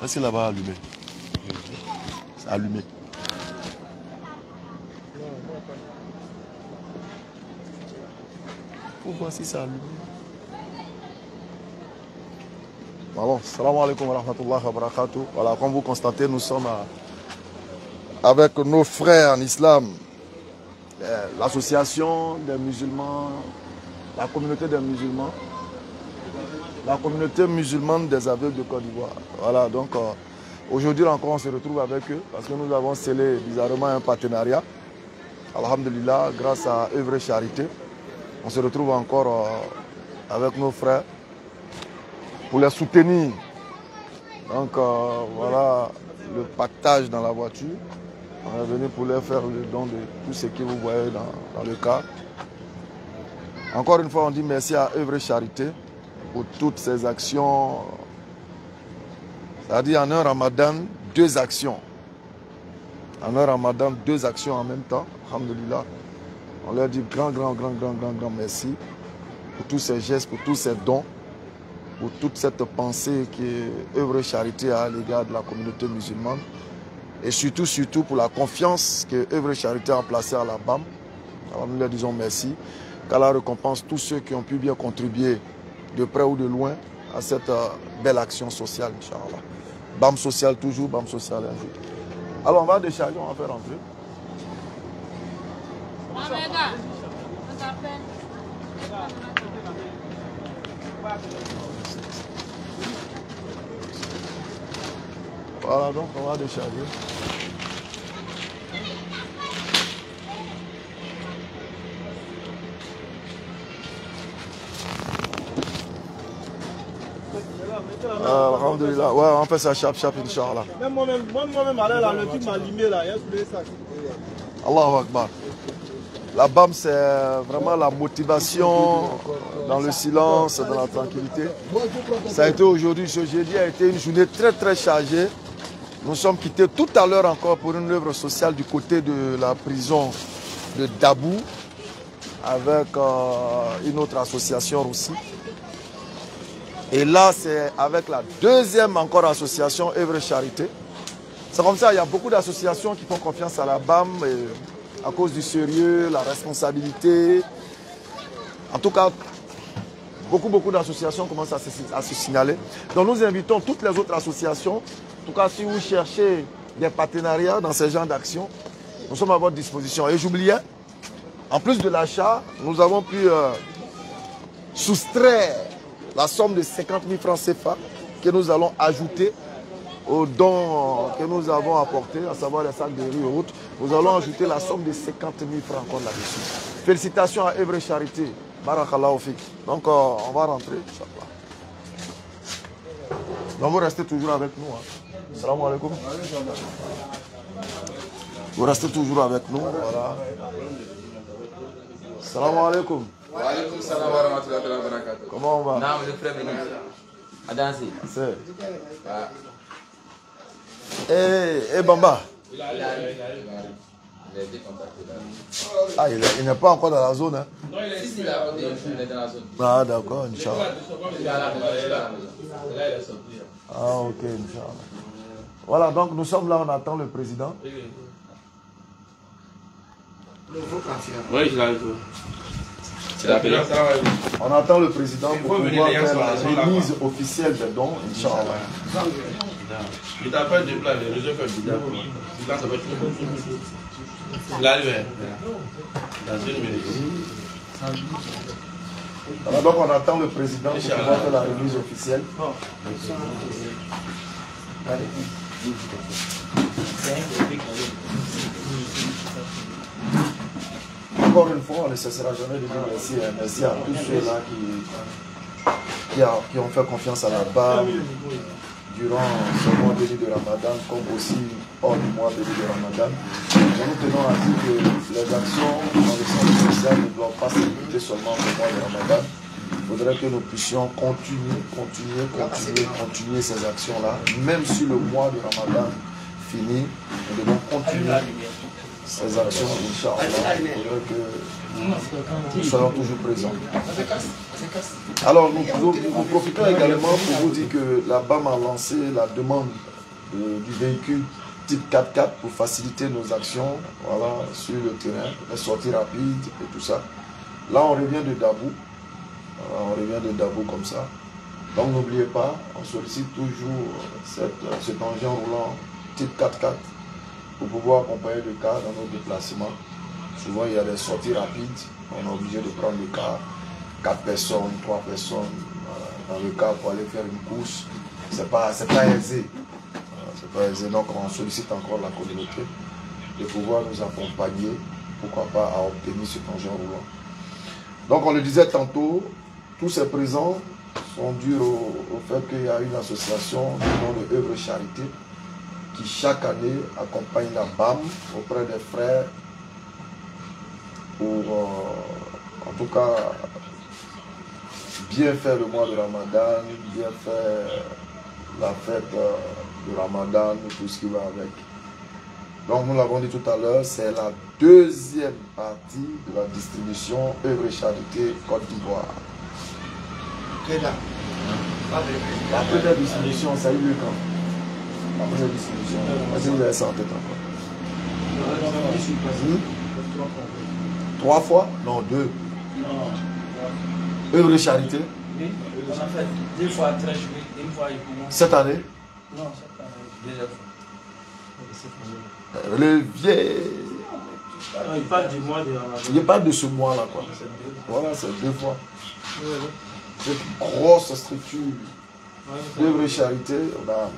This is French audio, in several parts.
Est-ce qu'il là-bas allumé? C'est allumé. Pour voir si c'est allumé. Bon, salam alaikum wa rahmatullahi wa barakatuh. Voilà, comme vous constatez, nous sommes avec nos frères en islam, l'association des musulmans, la communauté des musulmans, la communauté musulmane des aveugles de Côte d'Ivoire. Voilà, donc aujourd'hui encore on se retrouve avec eux parce que nous avons scellé bizarrement un partenariat. Alhamdulillah, grâce à Œuvre Charité, on se retrouve encore avec nos frères pour les soutenir. Donc voilà le pactage dans la voiture. On est venu pour leur faire le don de tout ce que vous voyez dans le cas. Encore une fois, on dit merci à Œuvre Charité pour toutes ces actions. C'est-à-dire en un ramadan, 2 actions. En un ramadan, 2 actions en même temps. Alhamdulillah. On leur dit grand merci pour tous ces gestes, pour tous ces dons, pour toute cette pensée que Œuvre Charité a à l'égard de la communauté musulmane. Et surtout pour la confiance que Œuvre Charité a placée à la BAM. Alors nous leur disons merci. Qu'Allah récompense tous ceux qui ont pu bien contribuer de près ou de loin à cette belle action sociale, Inch'Allah. BAM social toujours, BAM social un jour. Alors on va décharger, on va faire rentrer. Voilà, donc on va décharger. Alhamdulillah, ouais, on fait ça chap, Inch'Allah. Même moi-même, allez là, le truc m'a limé là, il y a ça. Allahu Akbar. La BAM, c'est vraiment la motivation dans le silence, dans la tranquillité. Ça a été aujourd'hui, ce jeudi a été une journée très chargée. Nous sommes quittés tout à l'heure encore pour une œuvre sociale du côté de la prison de Dabou, avec une autre association aussi. Et là, c'est avec la deuxième encore association, Œuvre Charité. C'est comme ça, il y a beaucoup d'associations qui font confiance à la BAM à cause du sérieux, la responsabilité. En tout cas, beaucoup d'associations commencent à se signaler. Donc nous invitons toutes les autres associations. En tout cas, si vous cherchez des partenariats dans ce genre d'action, nous sommes à votre disposition. Et j'oubliais, en plus de l'achat, nous avons pu soustraire la somme de 50 000 francs CFA que nous allons ajouter aux dons que nous avons apportés, à savoir les sacs de riz et autres. Nous allons ajouter la somme de 50 000 francs encore là-dessus. Félicitations à Œuvre Charité. Barakallahu fik. Donc on va rentrer, Inch'Allah. Donc vous restez toujours avec nous. Salam alaikum. Vous restez toujours avec nous. Voilà. Salam alaikum. Wa alaikum salam wa rahmatullahi wa barakatuh. Comment on va? Non, le frère ministre. À danser. C'est. Eh Bamba. Il a été contacté là. Ah, il n'est pas encore dans la zone. Hein? Non, il est dans la zone. Ah, d'accord, Inch'Allah. Il est à la maison. Là, il est sorti. Ah, ok, Inch'Allah. Voilà, donc nous sommes là, on attend le président. Oui, je l'ai vu. C'est la période. On attend le président pour pouvoir faire la remise officielle des dons, Inch'Allah. Il t'appelle de place, le réseau fait bizarre. Là, ça va être il arrive. Dans une minute. Alors, donc on attend le président pour pouvoir faire la remise officielle. Encore une fois, on ne cessera jamais de dire merci. Merci à tous ceux-là qui ont fait confiance à la BAM durant ce mois béni de Ramadan, comme aussi hors du mois béni de Ramadan. Nous tenons à dire que les actions dans le centre social ne doivent pas se limiter seulement au mois de Ramadan. Il faudrait que nous puissions continuer ces actions-là. Même si le mois de Ramadan finit, nous devons continuer ces actions, Inch'Allah, que nous soyons toujours présents. Alors, nous profitons également pour vous dire que la BAM a lancé la demande du véhicule type 4x4 pour faciliter nos actions, voilà, sur le terrain, les sorties rapides et tout ça. Là, on revient de Dabou. Voilà, on revient de Dabou comme ça. Donc, n'oubliez pas, on sollicite toujours cet engin roulant type 4x4 pour pouvoir accompagner le car dans nos déplacements. Souvent, il y a des sorties rapides. On est obligé de prendre le car, 4 personnes, 3 personnes dans le car pour aller faire une course. C'est pas aisé. C'est pas aisé. Donc, on sollicite encore la communauté de pouvoir nous accompagner, pourquoi pas, à obtenir cet engin roulant. Donc, on le disait tantôt, tous ces présents sont dus au fait qu'il y a une association du nom de Œuvre Charité qui chaque année accompagne la BAM auprès des frères pour, en tout cas, bien faire le mois de Ramadan, bien faire la fête de Ramadan, tout ce qui va avec. Donc, nous l'avons dit tout à l'heure, c'est la deuxième partie de la distribution Œuvre Charité Côte d'Ivoire. La première distribution, ça a eu lieu quand? La première distribution. Est-ce que vous avez ça en tête encore? 3 fois? Non, 2. Œuvre Charité? Oui, on a fait 2 fois 13 juillet, une fois il commence. Cette année? Non, cette année, 2 fois. Le vieil. Il parle du mois de Ramadan. Il parle de ce mois-là, quoi. Voilà, c'est 2 fois. Cette grosse structure d'Œuvre Charité, on a.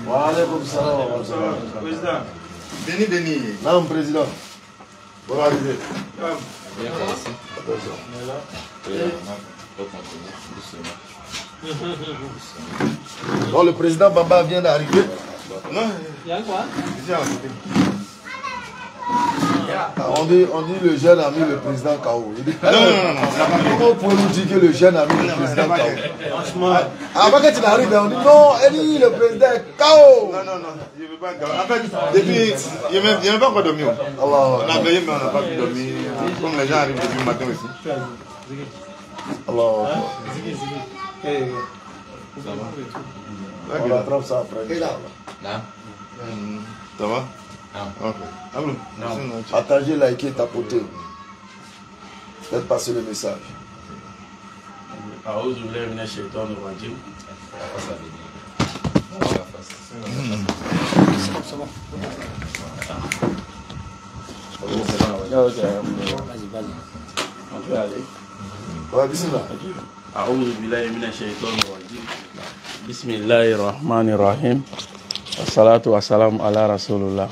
Voilà, comme ça. Président. Béni. Non, président. Bonne arrivée. Bien fait ici. Donc, le président Bamba vient d'arriver. Non, Il y a quoi? On dit le jeune ami, le président Kao. Il dit, non. comment vous pouvez nous dire que le jeune ami, le président Kao? Franchement. Avant que tu arrives, on dit non, elle dit le président Kao. Non, je ne veux pas. En fait, depuis, il n'y a même pas encore dormi. On a veillé, mais on n'a pas pu dormir. Comme les gens arrivent depuis le matin aussi. Allah. On attrape ça après. Là. Ça va? Non. Ok. Partagez, likez, tapotez. Faites passer le message. Ouais, bismillah. أعوذ بالله من الشيطان الرجيم بسم الله الرحمن الرحيم والصلاة والسلام على رسول الله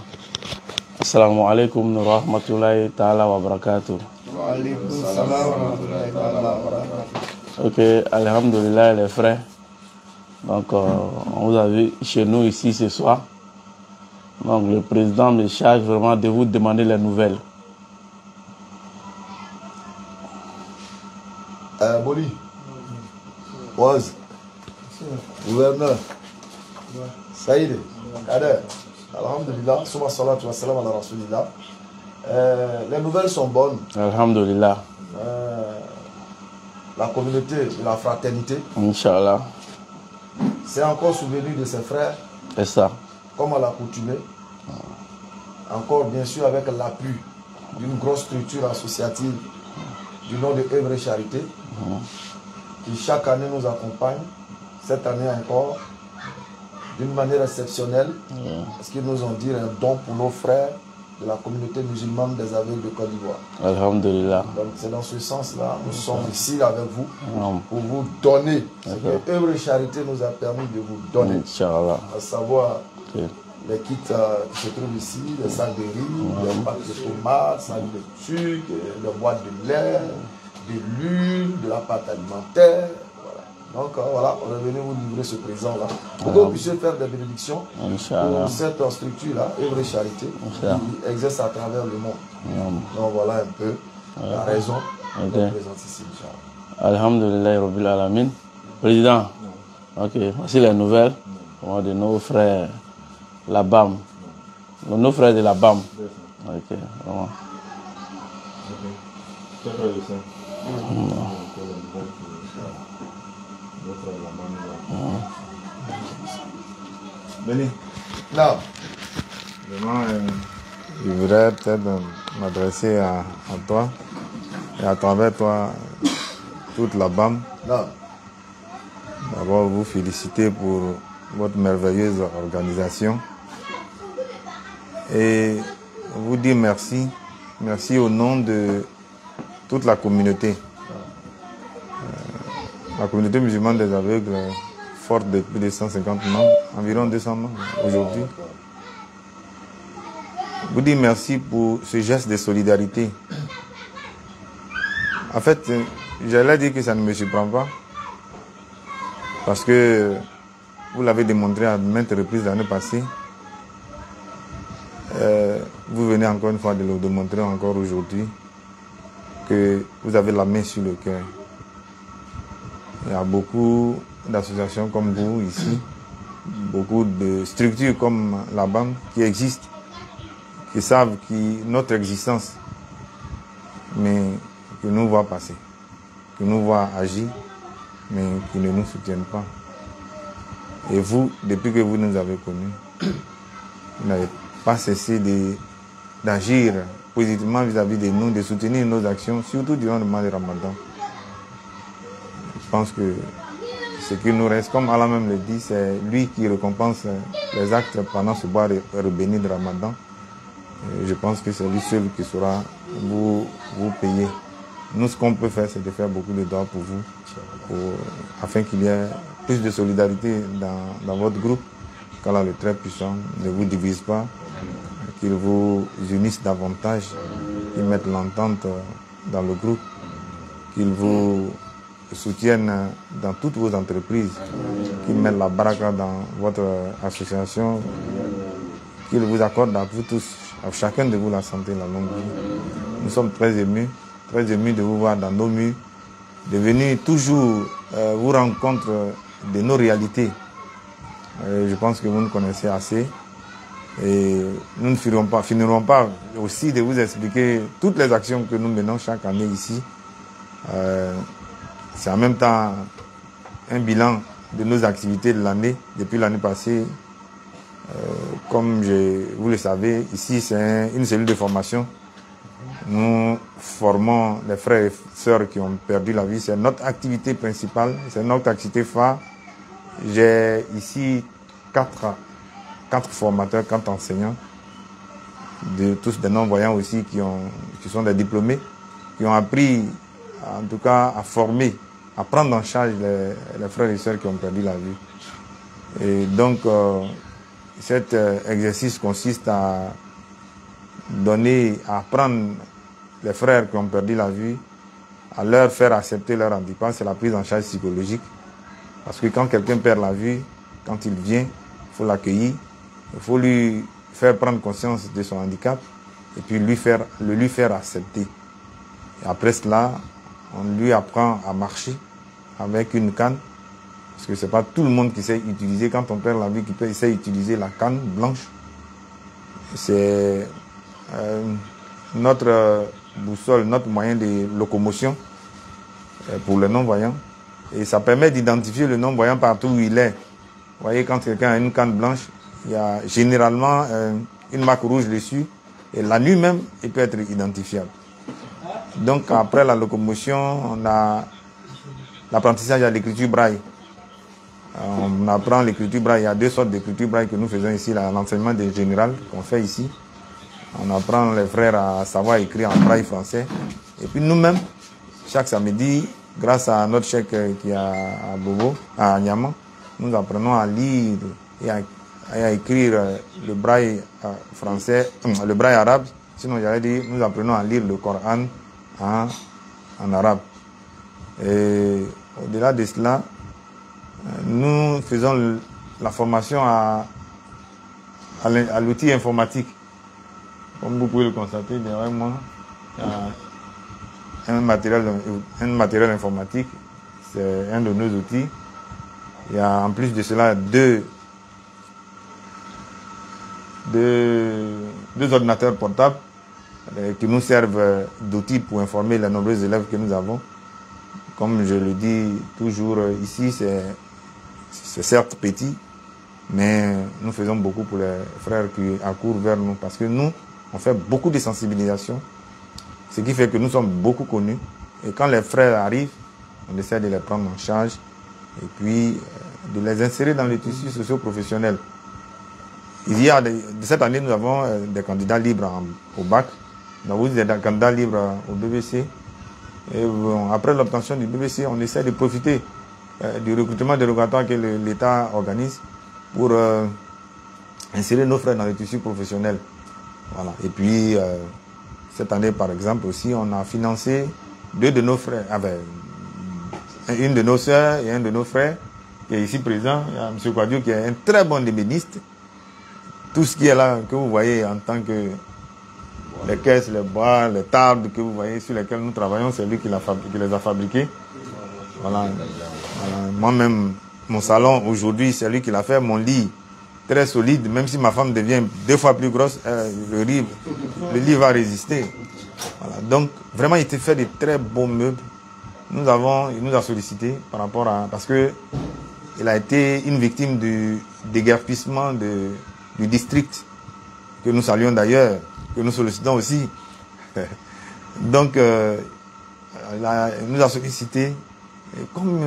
السلام عليكم ورحمة الله تعالى وبركاته. وعليكم السلام ورحمة الله وبركاته. Ok, alhamdulillah les frères. Donc on vous a vu chez nous ici ce soir. Donc le président me charge vraiment de vous demander les nouvelles. Boli. Oise. Gouverneur. Saïd. Kader. Alhamdulillah. Souma salatu wa salam ala rasulillah. Les nouvelles sont bonnes. Alhamdulillah. La communauté de la fraternité. Inch'Allah. C'est encore souvenu de ses frères. C'est ça. Comme à l'accoutumée. Encore bien sûr avec l'appui d'une grosse structure associative du nom de Œuvre Charité, qui chaque année nous accompagne, cette année encore, d'une manière exceptionnelle, parce qu'ils nous ont dit un don pour nos frères de la communauté musulmane des aveugles de Côte d'Ivoire. Alhamdulillah. Donc c'est dans ce sens-là, nous sommes ici avec vous pour vous donner ce que Œuvre Charité nous a permis de vous donner, Inch'Allah. à savoir les kits qui se trouvent ici, les sacs de riz, les pâtes de tomates, sacs de sucre, les boîtes de lait, de l'huile, de la pâte alimentaire. Voilà. Donc voilà, on est venu vous livrer ce présent-là pour que vous puissiez faire des bénédictions pour cette structure-là, Œuvre Charité, qui exerce à travers le monde. Donc voilà un peu la raison de la présence ici. Alhamdulillah Rabbil Alamin. Président, ok, voici les nouvelles de nos frères, la BAM. Nos frères de la BAM. Ok, vraiment. Béni. Non. Vraiment, je voudrais peut-être m'adresser à toi et à travers toi, toute la BAM. Non. D'abord, vous féliciter pour votre merveilleuse organisation et vous dire merci. Merci au nom de toute la communauté. La communauté musulmane des aveugles forte de plus de 150 membres, environ 200 membres aujourd'hui. Vous dire merci pour ce geste de solidarité. En fait, j'allais dire que ça ne me surprend pas, parce que vous l'avez démontré à maintes reprises l'année passée. Vous venez encore une fois de le démontrer encore aujourd'hui que vous avez la main sur le cœur. Il y a beaucoup d'associations comme vous ici, beaucoup de structures comme la BAM qui existent, qui savent notre existence, mais qui nous voient passer, qui nous voient agir, mais qui ne nous soutiennent pas. Et vous, depuis que vous nous avez connus, vous n'avez pas cessé d'agir positivement vis-à-vis de nous, de soutenir nos actions, surtout durant le mois de Ramadan. Je pense que ce qui nous reste, comme Allah même le dit, c'est lui qui récompense les actes pendant ce mois béni de Ramadan. Et je pense que c'est lui seul qui saura vous payer. Nous, ce qu'on peut faire, c'est de faire beaucoup de doigts pour vous, afin qu'il y ait plus de solidarité dans votre groupe, qu'Allah le très puissant ne vous divise pas, qu'il vous unisse davantage, qu'il mette l'entente dans le groupe, qu'il vous soutienne dans toutes vos entreprises, qu'il mette la baraka dans votre association, qu'il vous accorde à vous tous, à chacun de vous, la santé, la longue vie. Nous sommes très émus de vous voir dans nos murs, de venir toujours vous rendre compte de nos réalités. Je pense que vous nous connaissez assez. Et nous ne finirons pas aussi de vous expliquer toutes les actions que nous menons chaque année ici. C'est en même temps un bilan de nos activités de l'année, depuis l'année passée. Comme vous le savez, ici c'est une cellule de formation. Nous formons les frères et sœurs qui ont perdu la vie. C'est notre activité principale, c'est notre activité phare. J'ai ici quatre formateurs, 4 enseignants, tous des non-voyants aussi qui sont des diplômés, qui ont appris en tout cas à former, à prendre en charge les frères et sœurs qui ont perdu la vie. Et donc cet exercice consiste à apprendre les frères qui ont perdu la vie, à leur faire accepter leur handicap. C'est la prise en charge psychologique. Parce que quand quelqu'un perd la vie, quand il vient, il faut l'accueillir, il faut lui faire prendre conscience de son handicap et puis le lui faire accepter. Et après cela, on lui apprend à marcher avec une canne, parce que ce n'est pas tout le monde qui sait utiliser, quand on perd la vie, qui sait utiliser la canne blanche. C'est notre boussole, notre moyen de locomotion pour le non-voyant. Et ça permet d'identifier le non-voyant partout où il est. Vous voyez, quand quelqu'un a une canne blanche, il y a généralement une marque rouge dessus. Et la nuit même, il peut être identifiable. Donc après la locomotion, on a l'apprentissage à l'écriture braille. On apprend l'écriture braille. Il y a 2 sortes d'écriture braille que nous faisons ici, l'enseignement des général qu'on fait ici. On apprend les frères à savoir écrire en braille français. Et puis nous-mêmes, chaque samedi, grâce à notre cheikh qui est à Bobo, à Niamant, nous apprenons à lire et à écrire le braille français, le braille arabe. Sinon, j'allais dire, nous apprenons à lire le Coran en arabe. Et au-delà de cela, nous faisons la formation à l'outil informatique. Comme vous pouvez le constater derrière moi, il y a un matériel informatique, c'est un de nos outils. Il y a en plus de cela deux ordinateurs portables qui nous servent d'outils pour informer les nombreux élèves que nous avons. Comme je le dis toujours, ici, c'est certes petit, mais nous faisons beaucoup pour les frères qui accourent vers nous, parce que nous, on fait beaucoup de sensibilisation, ce qui fait que nous sommes beaucoup connus. Et quand les frères arrivent, on essaie de les prendre en charge et puis de les insérer dans le tissu socio-professionnel. Cette année, nous avons des candidats libres au bac, nous avons des candidats libres au BBC. Et après l'obtention du BBC, on essaie de profiter du recrutement dérogatoire que l'État organise pour insérer nos frères dans le tissu professionnel. Voilà. Et puis, cette année, par exemple, aussi, on a financé deux de nos frères, une de nos sœurs et un de nos frères, qui est ici présent. Il y a M. Kouadio qui est un très bon ébéniste. Tout ce qui est là, que vous voyez en tant que les caisses, les bois, les tables que vous voyez sur lesquelles nous travaillons, c'est lui qui les a fabriqués. Voilà. Moi-même, mon salon aujourd'hui, c'est lui qui l'a fait. Mon lit, très solide, même si ma femme devient 2 fois plus grosse, le lit va résister. Voilà. Donc, vraiment, il était fait de très beaux meubles. Il nous a sollicité par rapport à... Parce que il a été une victime du déguerpissement du district, que nous saluons d'ailleurs, que nous sollicitons aussi. Donc, il nous a sollicité. Et comme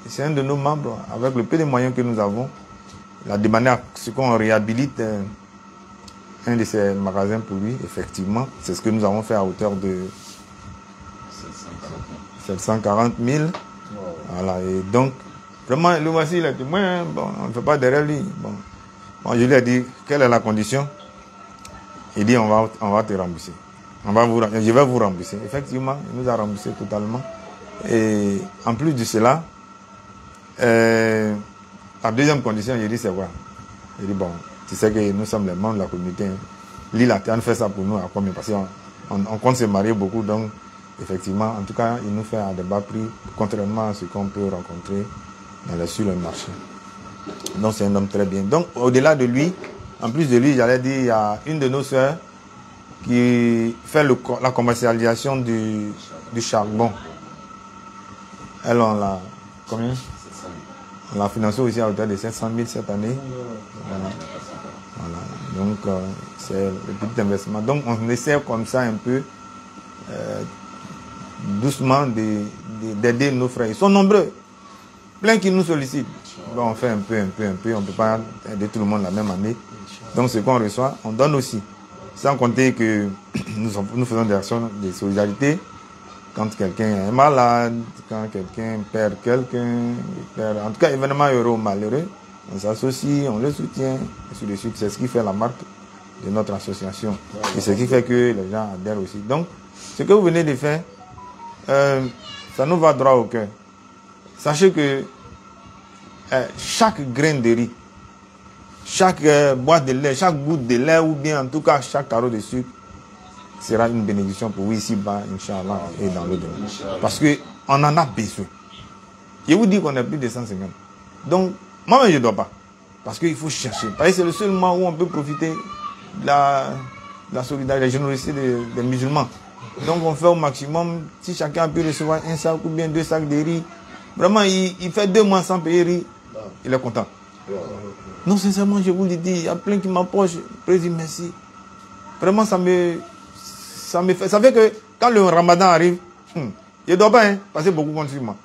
c'est un de nos membres, avec le peu de moyens que nous avons, il a demandé à ce qu'on réhabilite un de ses magasins pour lui. Effectivement, c'est ce que nous avons fait à hauteur de 740 000. Voilà. Et donc, vraiment, le voici, il a dit, moi, bon, on ne fait pas derrière lui. Bon, je lui ai dit, quelle est la condition? Il dit, on va te rembourser. Je vais vous rembourser. Effectivement, il nous a remboursé totalement. Et en plus de cela, la deuxième condition, j'ai dit, c'est quoi? Il dit, bon, tu sais que nous sommes les membres de la communauté. L'île Atiane fait ça pour nous à combien? Parce qu'on compte se marier beaucoup, donc effectivement, en tout cas, il nous fait à des bas prix, contrairement à ce qu'on peut rencontrer sur le marché. Donc c'est un homme très bien. Donc au-delà de lui, en plus de lui, j'allais dire, il y a une de nos sœurs qui fait la commercialisation du charbon. Elle, on l'a combien? On l'a financé aussi à hauteur de 700 000 cette année. Voilà. Donc c'est le petit investissement. Donc on essaie comme ça un peu, doucement, d'aider nos frères. Ils sont nombreux. Plein qui nous sollicitent. Bon, on fait un peu. On ne peut pas aider tout le monde la même année. Donc ce qu'on reçoit, on donne aussi. Sans compter que nous faisons des actions de solidarité. Quand quelqu'un est malade, quand quelqu'un perd quelqu'un, en tout cas, événement heureux ou malheureux, on s'associe, on le soutient, et ainsi de suite. C'est ce qui fait la marque de notre association. Et ce qui fait que les gens adhèrent aussi. Donc, ce que vous venez de faire, ça nous va droit au cœur. Sachez que chaque grain de riz, chaque boîte de lait, chaque goutte de lait, ou bien en tout cas chaque carreau de sucre, sera une bénédiction pour vous ici-bas, Inch'Allah, et dans le domaine. Parce qu'on en a besoin. Je vous dis qu'on a plus de 150. Donc, moi-même, je ne dois pas. Parce qu'il faut chercher. Parce que c'est le seul moment où on peut profiter de la solidarité, de la générosité des musulmans. Donc, on fait au maximum. Si chacun a pu recevoir un sac ou bien 2 sacs de riz, vraiment, il fait 2 mois sans payer riz, il est content. Non, sincèrement, je vous le dis, il y a plein qui m'approchent. Président, merci. Vraiment, ça fait que quand le ramadan arrive, je ne dois pas, parce que beaucoup comptent sur moi.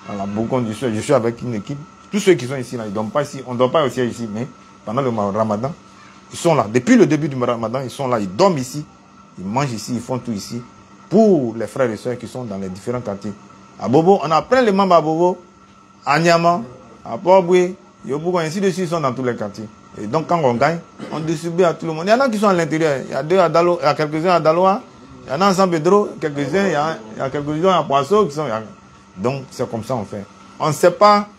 Voilà, beaucoup comptent, je suis avec une équipe. Tous ceux qui sont ici, là, ils ne dorment pas ici. On ne dort pas aussi ici, mais pendant le ramadan, ils sont là. Depuis le début du ramadan, ils sont là. Ils dorment ici, ils mangent ici, ils font tout ici. Pour les frères et sœurs qui sont dans les différents quartiers. À Bobo, on a plein les membres à Bobo, à Niama, à Port-Boué, Yobougo, ainsi de suite, ils sont dans tous les quartiers. Et donc, quand on gagne, on distribue à tout le monde. Il y en a qui sont à l'intérieur. Il y a quelques-uns à Daloa, il y en a à San Pedro, quelques-uns, il y a quelques-uns à Poisson qui sont. Donc, c'est comme ça on fait. On ne sait pas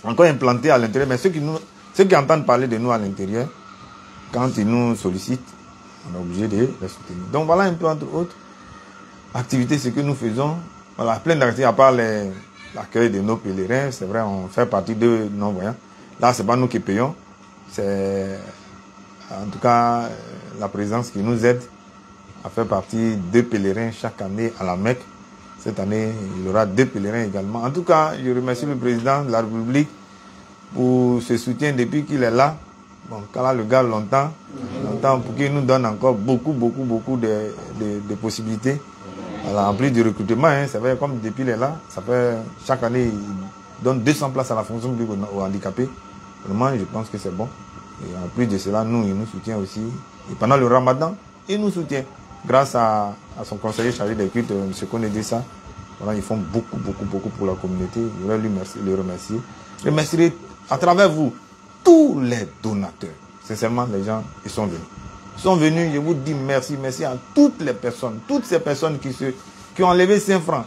encore implanter à l'intérieur, mais ceux qui entendent parler de nous à l'intérieur, quand ils nous sollicitent, on est obligé de les soutenir. Donc, voilà un peu, entre autres, activités, ce que nous faisons. Voilà, plein d'activités, à part l'accueil de nos pèlerins. C'est vrai, on fait partie de non-voyants. Là, ce n'est pas nous qui payons. C'est en tout cas la présence qui nous aide à faire partie 2 pèlerins chaque année à la Mecque. Cette année, il y aura 2 pèlerins également. En tout cas, je remercie le président de la République pour ce soutien depuis qu'il est là. Bon, quand le gars longtemps pour qu'il nous donne encore beaucoup de possibilités. Alors, en plus du recrutement, hein, ça fait comme depuis il est là, ça fait chaque année, il donne 200 places à la fonction publique aux handicapés. Vraiment, je pense que c'est bon. Et en plus de cela, il nous soutient aussi. Et pendant le Ramadan, il nous soutient. Grâce à son conseiller chargé des cultes, M. Konedessa. Voilà, ils font beaucoup pour la communauté. Je voudrais le remercier. Je remercierai à travers vous tous les donateurs. Sincèrement, les gens, ils sont venus. Ils sont venus, je vous dis merci à toutes les personnes, toutes ces personnes qui ont enlevé 5 francs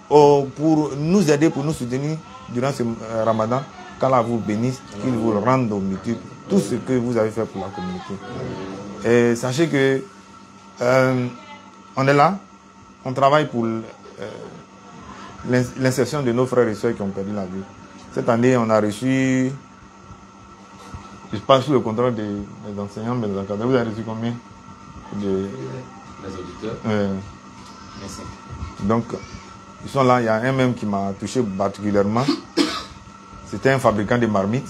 pour nous aider, pour nous soutenir durant ce Ramadan. Qu'Allah vous bénisse, qu'il vous rende au multiple tout ce que vous avez fait pour la communauté. Et sachez que on est là, on travaille pour l'insertion de nos frères et sœurs qui ont perdu la vie. Cette année, on a reçu, je passe sous le contrôle des enseignants, mais des encadrants. Vous avez reçu combien Les auditeurs. Merci. Donc, ils sont là. Il y a un même qui m'a touché particulièrement. C'était un fabricant de marmites.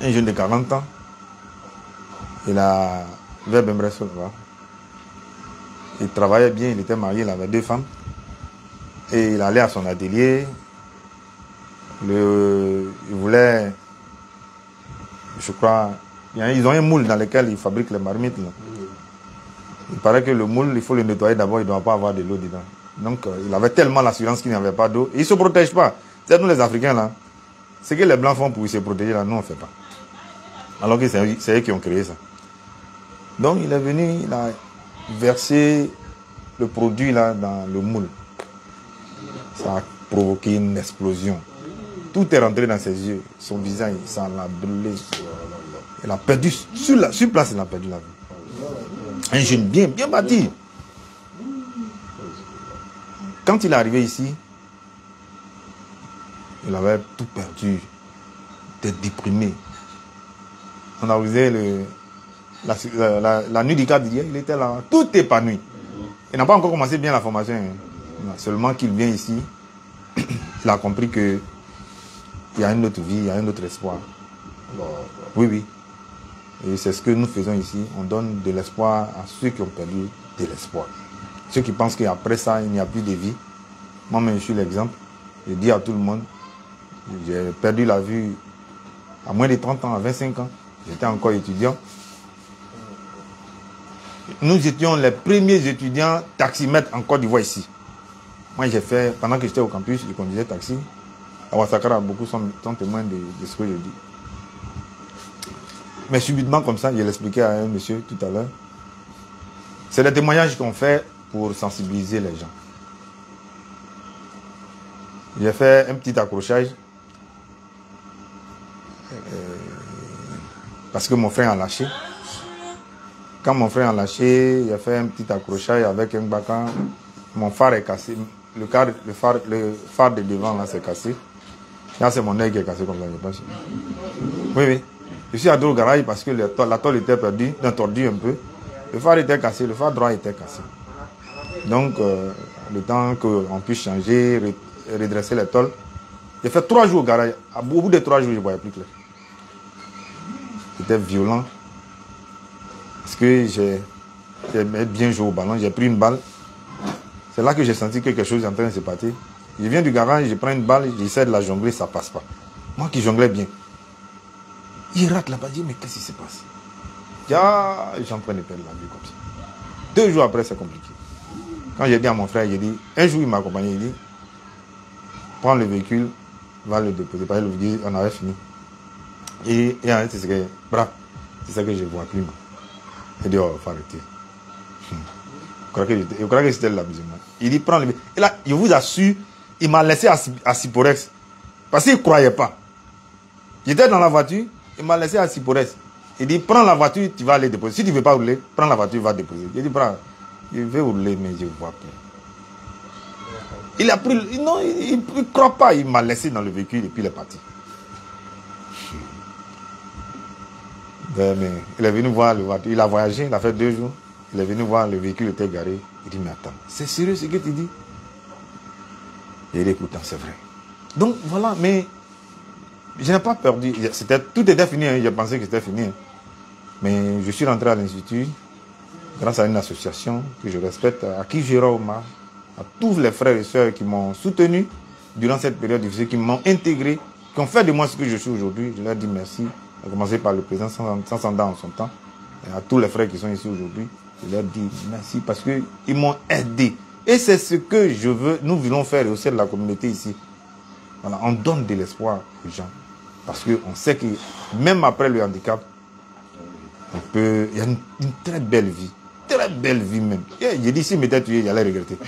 Un jeune de 40 ans. Il a vers Bembressol. Il travaillait bien, il était marié, il avait 2 femmes. Et il allait à son atelier. Il voulait, je crois, ils ont un moule dans lequel ils fabriquent les marmites. Là. Il paraît que le moule, il faut le nettoyer d'abord, il ne doit pas avoir de l'eau dedans. Donc, il avait tellement l'assurance qu'il n'y avait pas d'eau. Et il ne se protège pas. C'est nous les Africains, là. Ce que les Blancs font pour se protéger, là, nous, on ne fait pas. Alors que c'est eux qui ont créé ça. Donc, il est venu, il a versé le produit, là, dans le moule. Ça a provoqué une explosion. Tout est rentré dans ses yeux. Son visage, ça l'a brûlé. Il a perdu, sur place, il a perdu la vie. Un jeune bien bâti. Quand il est arrivé ici, il avait tout perdu. Il était déprimé. On a osé la nuit du 4 d'hier, il était là, tout épanoui. Il n'a pas encore commencé bien la formation. Hein. Seulement qu'il vient ici, il a compris que il y a une autre vie, il y a un autre espoir. Oui. Et c'est ce que nous faisons ici. On donne de l'espoir à ceux qui ont perdu de l'espoir. Ceux qui pensent qu'après ça, il n'y a plus de vie. Moi-même, je suis l'exemple. Je dis à tout le monde, j'ai perdu la vue à moins de 30 ans, à 25 ans. J'étais encore étudiant. Nous étions les premiers étudiants taximètres en Côte d'Ivoire ici. Moi, j'ai fait, pendant que j'étais au campus, je conduisais taxi. À Ouassakara, beaucoup sont témoins de ce que je dis. Mais subitement, comme ça, je l'expliquais à un monsieur tout à l'heure. C'est des témoignages qu'on fait pour sensibiliser les gens. J'ai fait un petit accrochage. Parce que mon frère a lâché. Quand mon frère a lâché, il a fait un petit accrochage avec un bacan. Mon phare est cassé. Le phare de devant là, c'est cassé. Là, c'est mon œil qui est cassé comme ça, je pense. Oui. Je suis allé au garage parce que la tôle était perdue, tordue un peu. Le phare était cassé, le phare droit était cassé. Donc, le temps qu'on puisse changer, redresser les tôles, j'ai fait 3 jours au garage. Au bout de 3 jours, je ne voyais plus clair. C'était violent. Parce que j'ai bien joué au ballon, j'ai pris une balle. C'est là que j'ai senti que quelque chose est en train de se passer. Je viens du garage, je prends une balle, j'essaie de la jongler, ça ne passe pas. Moi qui jonglais bien. Il rate là-bas, je dis, mais qu'est-ce qui se passe? Je suis en train de perdre la vie comme ça. 2 jours après, c'est compliqué. Quand j'ai dit à mon frère, j'ai dit, un jour il m'a accompagné, il dit, prends le véhicule, va le déposer. Parce que on avait fini. Et c'est ce que, bravo, c'est ça que je ne vois plus. Moi. Il dit, oh, il faut arrêter. Je crois que c'était l'amusement. Il dit, prends le véhicule. Et là, je vous assure, il m'a laissé à Siporex. Parce qu'il ne croyait pas. J'étais dans la voiture, il m'a laissé à Siporex. Il dit, prends la voiture, tu vas aller déposer. Si tu ne veux pas rouler, prends la voiture, va déposer. J'ai dit, prends, je vais rouler, mais je ne vois plus. Il a pris, non, il ne croit pas. Il m'a laissé dans le véhicule et puis il est parti. Mais il est venu voir le voiture. Il a voyagé, il a fait 2 jours. Il est venu voir, le véhicule était garé. Il dit, mais attends, c'est sérieux ce que tu dis? Il dit, écoute, c'est vrai. Donc voilà, mais je n'ai pas perdu. Tout était fini, hein, je pensais que c'était fini. Hein. Mais je suis rentré à l'Institut grâce à une association que je respecte, à qui je rends hommage, à tous les frères et sœurs qui m'ont soutenu durant cette période difficile, qui m'ont intégré, qui ont fait de moi ce que je suis aujourd'hui. Je leur dis merci, à commencer par le président Sansanda en son temps, et à tous les frères qui sont ici aujourd'hui. Je leur dis merci parce qu'ils m'ont aidé. Et c'est ce que je veux, nous voulons faire au sein de la communauté ici. Voilà, on donne de l'espoir aux gens. Parce qu'on sait que même après le handicap, il y a une très belle vie. Très belle vie même. J'ai dit, si m'était tué, j'allais regretter.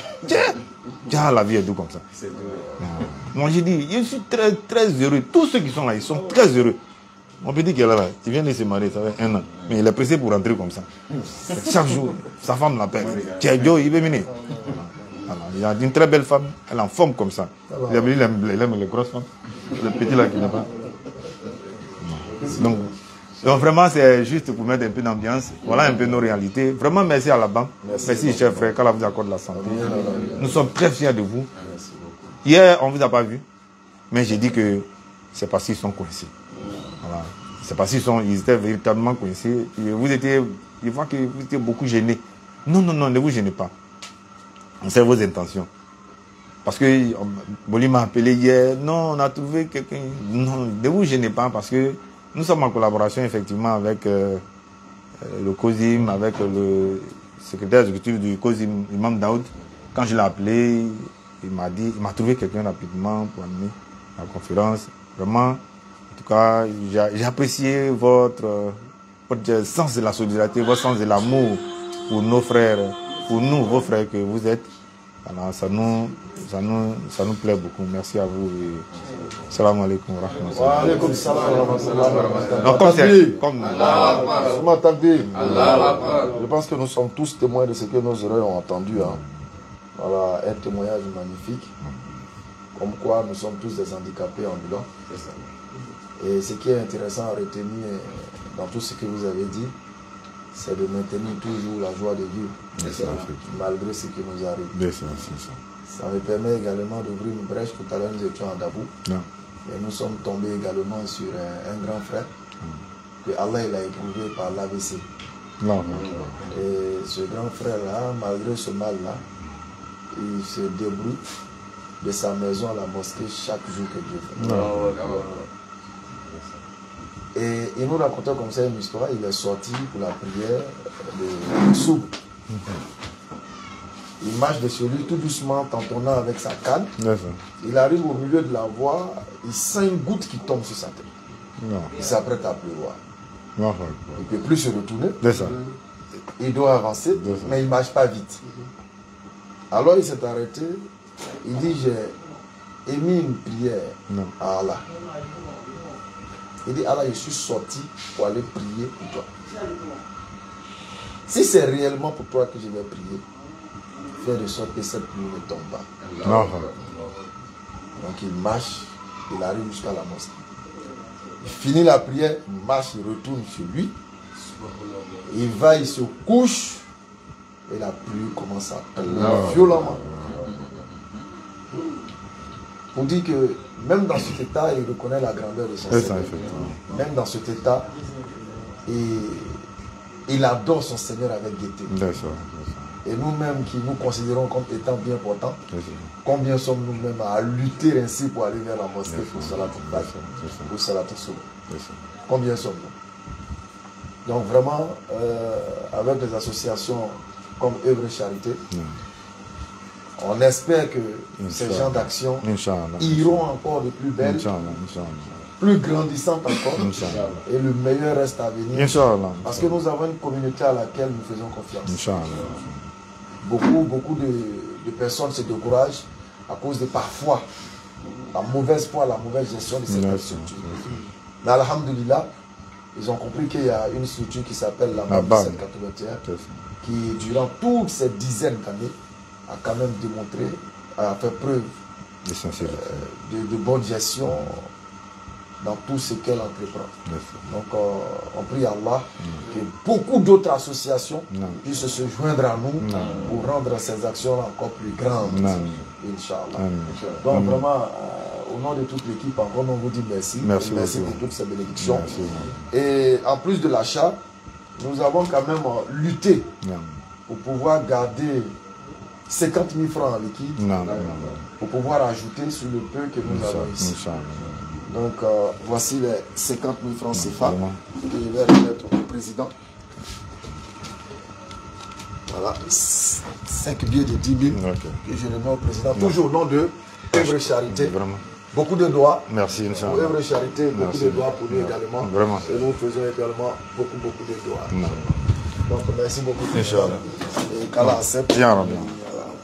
Tiens, la vie est douce comme ça. Moi, j'ai dit, je suis très, très heureux. Tous ceux qui sont là, ils sont très heureux. Mon petit qui est là, tu viens de se marier, ça fait 1 an. Mais il est pressé pour rentrer comme ça. Chaque jour, sa femme l'appelle. Tiens, Joe, il veut venir. Il y a une très belle femme, elle est en forme comme ça. Il aime les grosses femmes. Le petit là qui n'est pas. Donc vraiment, c'est juste pour mettre un peu d'ambiance. Voilà un peu nos réalités. Vraiment, merci à la banque. Merci, cher frère, qu'Allah vous accorde la santé. Nous sommes très fiers de vous. Hier, on ne vous a pas vu. Mais j'ai dit que c'est parce qu'ils sont coincés. Voilà. C'est parce qu'ils étaient véritablement coincés. Je vois que vous étiez beaucoup gênés. Non, non, non, ne vous gênez pas. On sait vos intentions. Parce que Boli m'a appelé hier. Non, on a trouvé quelqu'un. Non, ne vous gênez pas parce que nous sommes en collaboration effectivement avec le COSIM, avec le secrétaire exécutif du COSIM, Imam Daoud. Quand je l'ai appelé, il m'a trouvé quelqu'un rapidement pour amener la conférence. Vraiment, en tout cas, j'ai apprécié votre sens de la solidarité, votre sens de l'amour pour nos frères, pour nous, vos frères que vous êtes. Alors, ça nous plaît beaucoup. Merci à vous. Et salam alaikum wa rahmatullahi. Wa alaikum salam wa rahmatullahi. Je pense que nous sommes tous témoins de ce que nos oreilles ont entendu. Hein. Voilà, un témoignage magnifique. Comme quoi nous sommes tous des handicapés ambulants. Et ce qui est intéressant à retenir dans tout ce que vous avez dit, c'est de maintenir toujours la joie de vivre, malgré ce qui nous arrive. Ça me permet également d'ouvrir une brèche. Tout à l'heure, nous étions à Dabou. Et nous sommes tombés également sur un grand frère que Allah il a éprouvé par l'AVC. Et ce grand frère-là, malgré ce mal-là, il se débrouille de sa maison à la mosquée chaque jour que Dieu fait. Et il nous racontait comme ça une histoire. Il est sorti pour la prière de Soub. Il marche de chez lui tout doucement, tentonnant avec sa canne. Il arrive au milieu de la voie, il sent une goutte qui tombe sur sa tête. Il s'apprête à pleuvoir. Il ne peut plus se retourner. Il doit avancer, mais il ne marche pas vite. Alors il s'est arrêté. Il dit, j'ai émis une prière à Allah. Il dit, Allah, je suis sorti pour aller prier pour toi. Si c'est réellement pour toi que je vais prier, fais de sorte que cette pluie ne tombe pas. Donc il marche, il arrive jusqu'à la mosquée. Il finit la prière, il marche, il retourne chez lui. Il va, il se couche, et la pluie commence à tomber violemment. On dit que même dans cet état, il reconnaît la grandeur de son Seigneur. Même dans cet état, il adore son Seigneur avec gaieté. Et nous-mêmes qui nous considérons comme étant bien portants, combien sommes nous-mêmes à lutter ainsi pour aller vers la mosquée pour Salatul Soub? Combien sommes-nous? Donc vraiment, avec des associations comme Œuvre Charité, on espère que ces genres d'actions iront encore de plus belles, plus grandissantes encore, et le meilleur reste à venir. Parce que nous avons une communauté à laquelle nous faisons confiance. Beaucoup de personnes se découragent à cause de parfois la mauvaise foi, la mauvaise gestion de cette structure. Mais alhamdoulilah, ils ont compris qu'il y a une structure qui s'appelle la BAM 1781, qui durant toutes ces dizaines d'années a quand même démontré, a fait preuve de bonne gestion, dans tout ce qu'elle entreprend. Donc, on prie Allah que beaucoup d'autres associations puissent se joindre à nous pour rendre ces actions encore plus grandes. Inch'Allah. Donc, vraiment, au nom de toute l'équipe, encore, on vous dit merci. Merci pour toutes ces bénédictions. Et en plus de l'achat, nous avons quand même lutté pour pouvoir garder 50 000 francs en liquide pour pouvoir ajouter sur le peu que nous avons ici. Donc, voici les 50 000 francs CFA que je vais remettre au président. Voilà, 5 billets de 10 000 que je remets au président. Toujours au nom de Œuvre Charité. Beaucoup de doigts. Merci, pour Œuvre Charité, beaucoup de doigts pour nous également. Vraiment. Et nous faisons également beaucoup de doigts. Donc, merci beaucoup. Inch'Allah. Et qu'Allah accepte.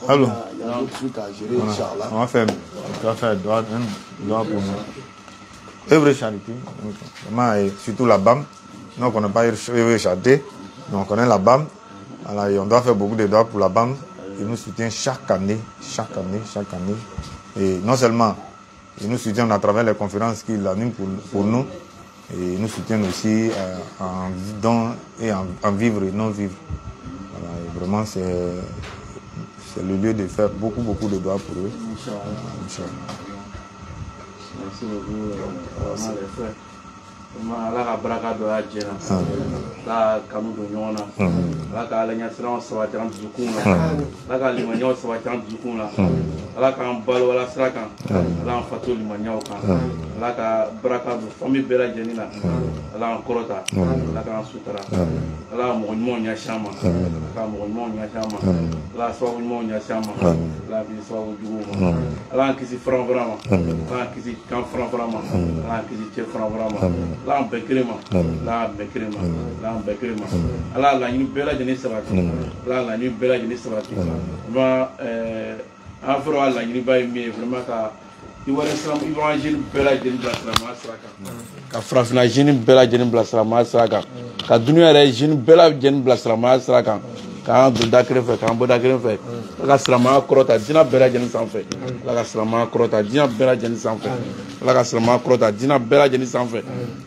Alors, il y a d'autres trucs à gérer, Inch'Allah. On va faire doigt pour nous. Œuvre Charité, vraiment, et surtout la BAM. Donc, on n'a pas Œuvre Charité, donc on connaît la BAM. Alors, et on doit faire beaucoup de doigts pour la BAM. Il nous soutient chaque année. Et non seulement il nous soutient à travers les conférences qu'il anime pour nous, et il nous soutient aussi en don et en vivre et non vivre. Voilà, et vraiment, c'est le lieu de faire beaucoup de doigts pour eux. Inch'Allah. Merci beaucoup, les frères. Ala ka baraka dɔ y'a jɛna, ala ka kanu don ɲɔgɔn na, ala ka alaɲɛsiranw sabati an dusukun na, ala ka limaniyaw sabati an dusukun na, ala k'an balo ala sira kan, ala k'an fato limaniyaw kan, ala ka baraka don famille bɛɛ lajɛlen na, ala k'an kɔrɔta, ala k'an sutura, ala ka mɔgɔ ɲumanw ɲɛsin an ma, ala ka mɔgɔ ɲumanw ɲɛsin an ma, ala ka sababu ɲumanw ɲɛsin an ma, ala ka kisi sababu juguw ma, ala k'an kisi faranfara ma, ala k'an kisi kan faranfara ma, ala k'an kisi cɛ faranfara ma. Ala bɛɛ kelen ma, ala bɛɛ kelen ma, ala bɛɛ kelen ma, ala laɲini bɛɛ lajɛlen sabati, ala laɲini bɛɛ lajɛlen sabati. Vraiment an fɔra ka laɲiniba ye min ye vraiment ka Ivoirien jeune bɛɛ lajɛlen bila silamɛya sira kan, ka farafinna jeune bɛɛ lajɛlen bila silamɛya sira kan, ka dunuya yɛrɛ jeune bɛɛ lajɛlen bila silamɛya sira kan, k'an don da kelen fɛ k'an bɔ da kelen fɛ, ala ka silamɛya kɔrɔta diinɛ bɛɛ lajɛlen sanfɛ, ala ka silamɛya kɔrɔta diinɛ bɛɛ lajɛlen sanfɛ, ala ka silamɛya kɔrɔta diinɛ bɛɛ lajɛlen sanfɛ,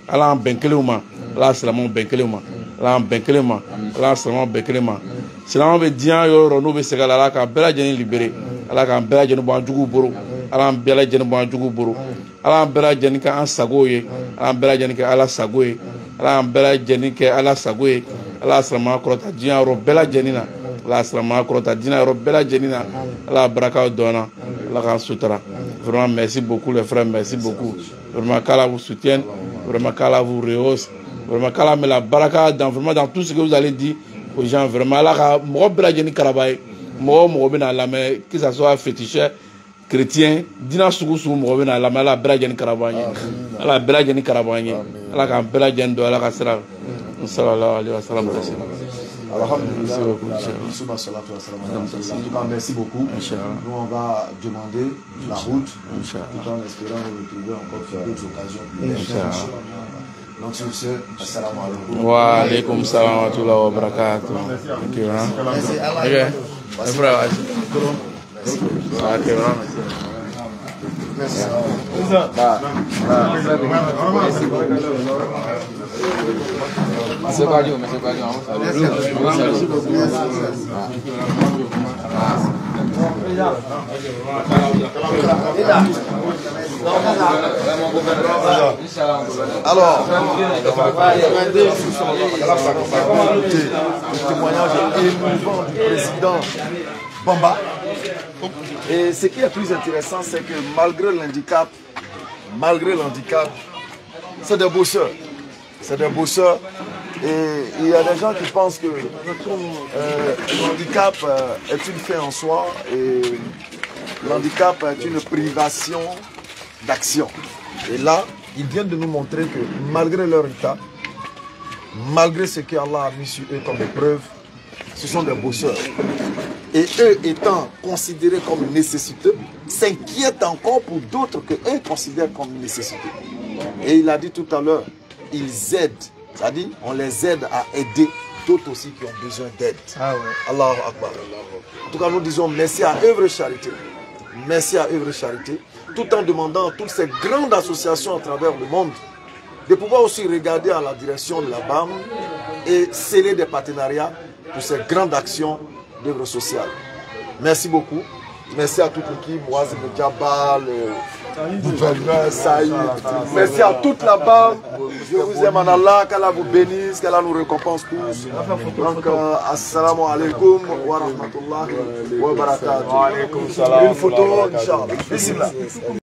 ala k'an bɛn kelenw ma, ala ka silamɛw bɛn kelen ma, ala k'an bɛn kelen ma, ala ka silamɛw bɛn kelen ma, silamɛw bɛ diinɛ yɔrɔ yɔrɔ n'u bɛ segin a la, ala k'an bɛɛ lajɛlen libéré, ala k'an bɛɛ lajɛlen bɔ an juguw bolo, ala k'an bɛɛ lajɛlen bɔ an juguw bolo, ala k'an bɛɛ lajɛlen kɛ an sago ye, ala k'an bɛɛ lajɛlen kɛ ala sago ye, ala k'an bɛɛ lajɛlen kɛ ala sago ye, ala ka silamɛya kɔrɔta diinɛ yɔrɔ bɛɛ lajɛlen na, ala ka silamɛya kɔrɔta diinɛ yɔrɔ bɛɛ lajɛlen na, ala ka barakaw don an na, ala k'an sutura. Vraiment, merci beaucoup les frères, merci beaucoup. Vraiment, qu'Allah vous soutienne, vraiment qu'Allah vous rehausse, vraiment qu'Allah met la baraka dans tout ce que vous allez dire aux gens. Vraiment, Allah ka mɔgɔ bɛɛ lajɛlen karabaye, mɔgɔ bɛ na lamɛn, que ça soit féticheur, chrétien, diinɛ sugu mɔgɔ bɛ na lamɛn, ala bɛɛ lajɛlen karabaye ye, ala bɛɛ lajɛlen karabaye ye, ala k'an bɛɛ lajɛlen don ala ka sira. Sallallahu alayhi wa sallam. Alhamdulillah, merci beaucoup. Nous, on va demander la route tout en espérant retrouver encore sur d'autres occasions. Donc, sur ce, assalamu alaikum. Wa alaikum salam wa rahmatullahi wa barakatuh. Monsieur Badio, alors, le témoignage émouvant du président Bamba. Et ce qui est plus intéressant, c'est que malgré l'handicap, c'est des bosseurs. C'est des bosseurs. Et il y a des gens qui pensent que l'handicap est une fin en soi et l'handicap est une privation d'action. Et là, ils viennent de nous montrer que malgré leur état, malgré ce qu'Allah a mis sur eux comme épreuve, ce sont des bosseurs. Et eux étant considérés comme nécessiteux, s'inquiètent encore pour d'autres que eux considèrent comme nécessiteux. Et il a dit tout à l'heure, ils aident. C'est-à-dire, on les aide à aider d'autres aussi qui ont besoin d'aide. Ah ouais. Allahu Akbar. En tout cas, nous disons merci à Œuvre Charité merci à Œuvre Charité, tout en demandant à toutes ces grandes associations à travers le monde de pouvoir aussi regarder à la direction de la BAM et sceller des partenariats pour ces grandes actions d'œuvre sociale. Merci beaucoup. Merci à toute l'équipe, Moaz Medjaba, le gouverneur Saïd. Merci à toute la BAM. Je vous aime en Allah, qu'Allah vous bénisse, qu'Allah nous récompense tous. Donc, assalamu alaikum wa rahmatullahi wa barakatuh. Une photo, Inch'Allah. Bismillah.